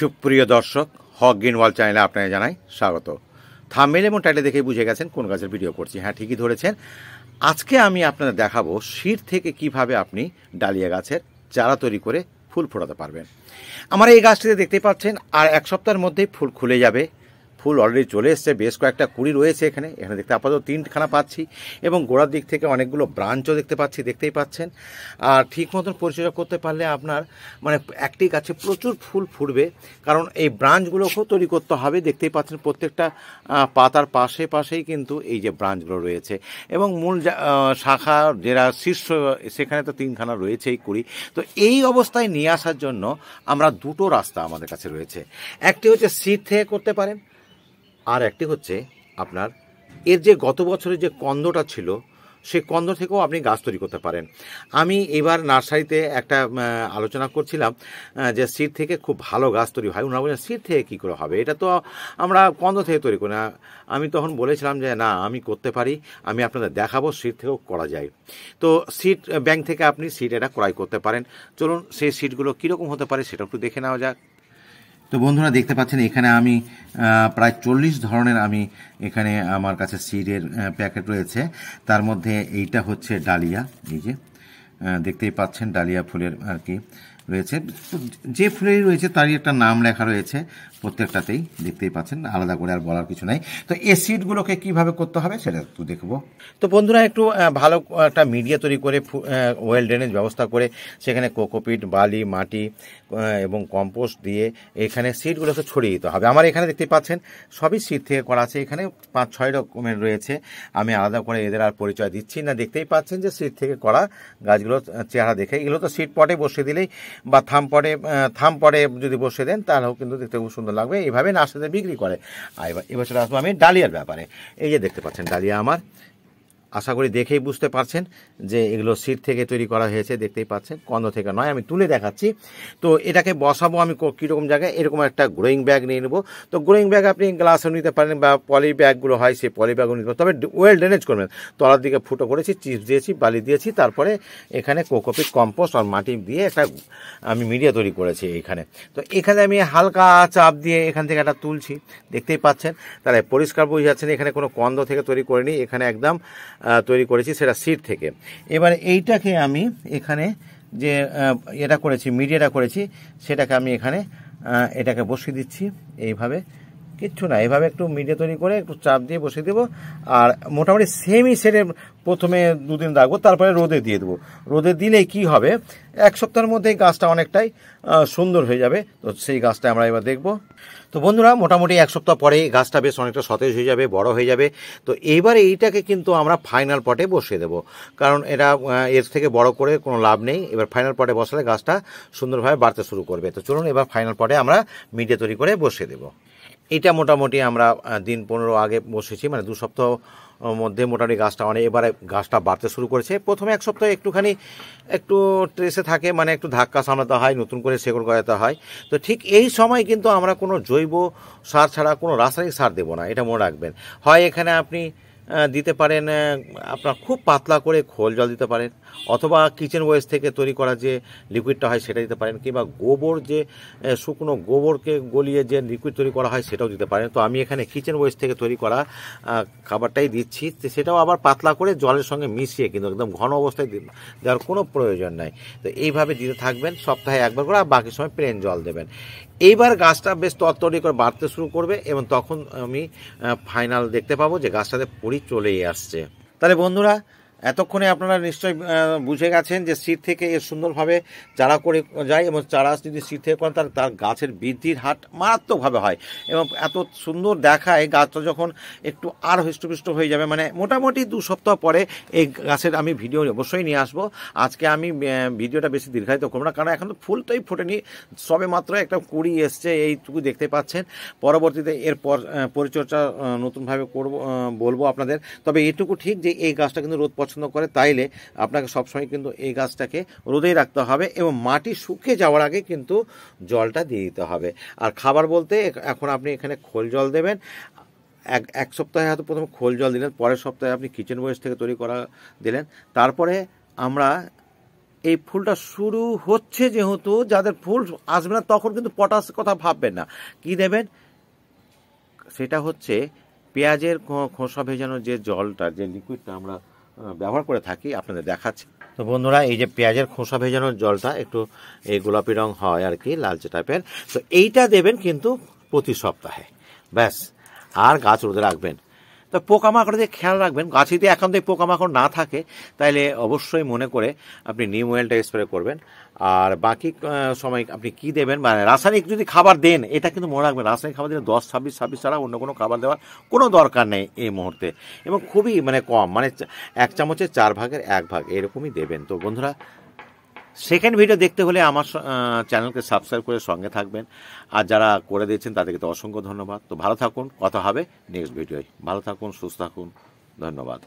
সুপ্রিয় দর্শক, হক green world চ্যানেলে আপনাকে জানাই স্বাগত। থাম্বনেল এবং টাইটেল দেখে বুঝে গেছেন কোন গাছের ভিডিও করছি। হ্যাঁ, ঠিকই ধরেছেন। আজকে আমি আপনাদের দেখাবো সিড থেকে কিভাবে আপনি ডালিয়া গাছের চারা তৈরি করে ফুল ফোটাতে পারবেন। আমার এই গাছটিতে দেখতেই পাচ্ছেন, আর এক সপ্তাহের মধ্যেই ফুল খুলে যাবে। ফুল অলরেডি চলে এসছে, বেশ কয়েকটা কুড়ি রয়েছে এখানে দেখতে আপাতত 3খানা পাচ্ছি, এবং গোড়ার দিক থেকে অনেকগুলো ব্রাঞ্চও দেখতে পাচ্ছি, দেখতেই পাচ্ছেন। আর ঠিক মতন পরিচর্যা করতে পারলে আপনার একটি গাছে প্রচুর ফুল ফুটবে, কারণ এই ব্রাঞ্চগুলোকেও তৈরি করতে হবে। দেখতেই পাচ্ছেন প্রত্যেকটা পাতার পাশেই কিন্তু এই যে ব্রাঞ্চগুলো রয়েছে, এবং মূল শাখা যেটা শীর্ষ সেখানে তো 3খানা রয়েছে এই কুড়ি। তো এই অবস্থায় নিয়ে আসার জন্য আমরা দুটো রাস্তা আমাদের কাছে রয়েছে। একটি হচ্ছে সিড থেকে করতে পারেন, আর একটি হচ্ছে আপনার এর যে গত বছরের যে কন্দটা ছিল সেই কন্দ থেকেও আপনি গাছ তৈরি করতে পারেন। আমি এবার নার্সারিতে একটা আলোচনা করছিলাম যে সিড থেকে খুব ভালো গাছ তৈরি হয়। ওনারা বলছেন সিড থেকে কী করে হবে, এটা তো আমরা কন্দ থেকে তৈরি করি না। আমি তখন বলেছিলাম যে না, আমি করতে পারি, আমি আপনাদের দেখাবো সিড থেকেও করা যায়। তো সিড ব্যাংক থেকে আপনি সিড এটা ক্রয় করতে পারেন। চলুন সেই সিডগুলো কীরকম হতে পারে সেটা একটু দেখে নেওয়া যাক। তো বন্ধুরা, দেখতে পাচ্ছেন এখানে আমি প্রায় 40 ধরনের আমি এখানে আমার কাছে সিডের প্যাকেট রয়েছে। তার মধ্যে এইটা হচ্ছে ডালিয়া, এই যে দেখতেই পাচ্ছেন ডালিয়া ফুলের আর কি রয়েছে। যে ফুলেরই রয়েছে তারই একটা নাম লেখা রয়েছে প্রত্যেকটাতেই, দেখতেই পাচ্ছেন, আলাদা করে আর বলার কিছু নাই। তো এই সিডগুলোকে কীভাবে করতে হবে সেটা একটু দেখব। তো বন্ধুরা, একটু ভালো একটা মিডিয়া তৈরি করে ওয়েল ড্রেনেজ ব্যবস্থা করে সেখানে কোকোপিট, বালি, মাটি এবং কম্পোস্ট দিয়ে এখানে সিডগুলোকে ছড়িয়ে দিতে হবে। আমার এখানে দেখতে পাচ্ছেন সবই সিড থেকে করা আছে, এখানে 5-6 রকমের রয়েছে। আমি আলাদা করে এদের আর পরিচয় দিচ্ছি না। দেখতেই পাচ্ছেন যে সিড থেকে করা গাছগুলো চেহারা দেখে, এগুলো তো সিড পটে বসিয়ে দিলেই বা থাম পটে যদি বসিয়ে দেন তাহলেও কিন্তু দেখতে খুব সুন্দর লাগবে। এইভাবে নার্সারিতে বিক্রি করে। আর এবছর আসবো আমি ডালিয়ার ব্যাপারে। এই যে দেখতে পাচ্ছেন ডালিয়া আমার, আশা করি দেখেই বুঝতে পারছেন যে এগুলো সিড থেকে তৈরি করা হয়েছে। দেখতেই পাচ্ছেন, কন্দ থেকে নয়। আমি তুলে দেখাচ্ছি। তো এটাকে বসাবো আমি কীরকম জায়গায়, এরকম একটা গ্রোয়িং ব্যাগ নিয়ে নেবো। তো গ্রোয়িং ব্যাগ আপনি গ্লাসও নিতে পারেন, বা পলি ব্যাগগুলো হয় সেই পলি ব্যাগও নিতে পারেন, তবে ওয়েল ড্রেনেজ করবেন। তলার দিকে ফুটো করেছি, চিপস দিয়েছি, বালি দিয়েছি, তারপরে এখানে কোকোপিট, কম্পোস্ট আর মাটি দিয়ে একটা আমি মিডিয়া তৈরি করেছি এইখানে। তো এখানে আমি হালকা চাপ দিয়ে এখান থেকে একটা তুলছি, দেখতেই পাচ্ছেন। তাহলে পরিষ্কার বুঝে যাচ্ছেন এখানে কোনো কন্দ থেকে তৈরি করিনি, এখানে একদম তৈরি করেছি সেটা সিড থেকে। এবার এইটাকে আমি এখানে যে এটা করেছি, মিডিয়াটা করেছি, সেটাকে আমি এখানে এটাকে বসিয়ে দিচ্ছি। এইভাবে কিচ্ছু না, এইভাবে একটু মিডিয়া তৈরি করে একটু চাপ দিয়ে বসিয়ে দেবো। আর মোটামুটি সেমি সেটে প্রথমে 2 দিন রাখবো, তারপরে রোদে দিয়ে দেবো। রোদে দিলেই কি হবে, 1 সপ্তাহের মধ্যেই গাছটা অনেকটাই সুন্দর হয়ে যাবে। তো সেই গাছটা আমরা এবার দেখব। তো বন্ধুরা, মোটামুটি 1 সপ্তাহ পরে গাছটা বেশ অনেকটা সতেজ হয়ে যাবে, বড় হয়ে যাবে। তো এইবার এইটাকে কিন্তু আমরা ফাইনাল পটে বসিয়ে দেবো, কারণ এটা এর থেকে বড় করে কোনো লাভ নেই। এবার ফাইনাল পটে বসালে গাছটা সুন্দরভাবে বাড়তে শুরু করবে। তো চলুন এবার ফাইনাল পটে আমরা মিডিয়া তৈরি করে বসিয়ে দেবো। এটা মোটামুটি আমরা দিন 15 আগে বসেছি, 2 সপ্তাহ মধ্যে মোটামুটি গাছটা এবারে গাছটা বাড়তে শুরু করেছে। প্রথমে 1 সপ্তাহে একটু ট্রেসে থাকে, একটু ধাক্কা সামলাতে হয়, নতুন করে শেকড় গজাতে হয়। তো ঠিক এই সময় কিন্তু আমরা কোনো জৈব সার ছাড়া কোনো রাসায়নিক সার দেবো না, এটা মনে রাখবেন। হয় এখানে আপনি দিতে পারেন আপনার খুব পাতলা করে খোল জল দিতে পারেন, অথবা কিচেন ওয়েস্ট থেকে তৈরি করা যে লিকুইডটা হয় সেটা দিতে পারেন, কিংবা গোবর যে শুকনো গোবরকে গলিয়ে যে লিকুইড তৈরি করা হয় সেটাও দিতে পারেন। তো আমি এখানে কিচেন ওয়েস্ট থেকে তৈরি করা খাবারটাই দিচ্ছি। সেটাও আবার পাতলা করে জলের সঙ্গে মিশিয়ে, কিন্তু একদম ঘন অবস্থায় দেওয়ার কোনো প্রয়োজন নাই। তো এইভাবে দিতে থাকবেন সপ্তাহে 1 বার করে, আর বাকি সময় প্লেন জল দেবেন। এইবার গাছটা বেশ তরতরি করে বাড়তে শুরু করবে, এবং তখন আমি ফাইনাল দেখতে পাবো যে গাছটাতে পরি চলেই আসছে। তাহলে বন্ধুরা, এতক্ষণে আপনারা নিশ্চয়ই বুঝে গেছেন যে সিড থেকে এর সুন্দরভাবে চারা করে যায়, এবং চারা যদি সিড থেকে করেন তার গাছের বৃদ্ধির হার মারাত্মকভাবে হয়, এবং এত সুন্দর দেখায় গাছটা যখন একটু আর হৃষ্টপুষ্ট হয়ে যাবে। মোটামুটি 2 সপ্তাহ পরে এই গাছের আমি ভিডিও অবশ্যই নিয়ে আসবো। আজকে আমি ভিডিওটা বেশি দীর্ঘায়িত করবো না, কারণ এখন তো ফুলটাই ফোটেনি, সবে মাত্র একটা কুড়ি এসছে, এইটুকু দেখতে পাচ্ছেন। পরবর্তীতে এর পরিচর্যা নতুনভাবে বলবো আপনাদের। তবে এটুকু ঠিক যে এই গাছটা কিন্তু রোদ পছন্দ করে, তাইলে আপনাকে সবসময় কিন্তু এই গাছটাকে রোদেই রাখতে হবে, এবং মাটি শুকিয়ে যাওয়ার আগে কিন্তু জলটা দিয়ে দিতে হবে। আর খাবার বলতে এখন আপনি এখানে খোল জল দেবেন। এক সপ্তাহে হয়তো প্রথমে খোল জল দিলেন, পরের সপ্তাহে আপনি কিচেন ওয়েস্ট থেকে তৈরি করা দিলেন। তারপরে আমরা এই ফুলটা শুরু হচ্ছে যেহেতু, যাদের ফুল আসবে না তখন কিন্তু পটাশ কথা ভাববেন না। কি দেবেন? সেটা হচ্ছে পেঁয়াজের খোসা ভেজানোর যে জলটা, যে লিকুইডটা আমরা ব্যবহার করে থাকি, আপনাদের দেখাচ্ছি। তো বন্ধুরা, এই যে পেঁয়াজের খোসা ভেজানোর জলটা একটু এই গোলাপি রং হয় আর কি, লালচে টাইপের, তো এইটা দেবেন কিন্তু প্রতি সপ্তাহে, ব্যাস। আর গাছ রোদে রাখবেন। তো পোকামাকড় দিয়ে খেয়াল রাখবেন, গাছে যদি এখন থেকে পোকামাকড় না থাকে তাহলে অবশ্যই মনে করে আপনি নিম অয়েলটা স্প্রে করবেন। আর বাকি সময় আপনি কি দেবেন, মানে রাসায়নিক যদি খাবার দেন, এটা কিন্তু মনে রাখবেন, রাসায়নিক খাবার দিলে 10-26 ছাড়া অন্য কোনো খাবার দেওয়ার কোনো দরকার নেই এই মুহূর্তে, এবং খুবই মানে কম, মানে 1 চামচের 4 ভাগের 1 ভাগ এরকমই দেবেন। তো বন্ধুরা, সেকেন্ড ভিডিও দেখতে হলে আমার চ্যানেলকে সাবস্ক্রাইব করে সঙ্গে থাকবেন। আর যারা করে দিয়েছেন তাদেরকে তো অসংখ্য ধন্যবাদ। তো ভালো থাকুন, কথা হবে নেক্সট ভিডিওয়। ভালো থাকুন, সুস্থ থাকুন, ধন্যবাদ।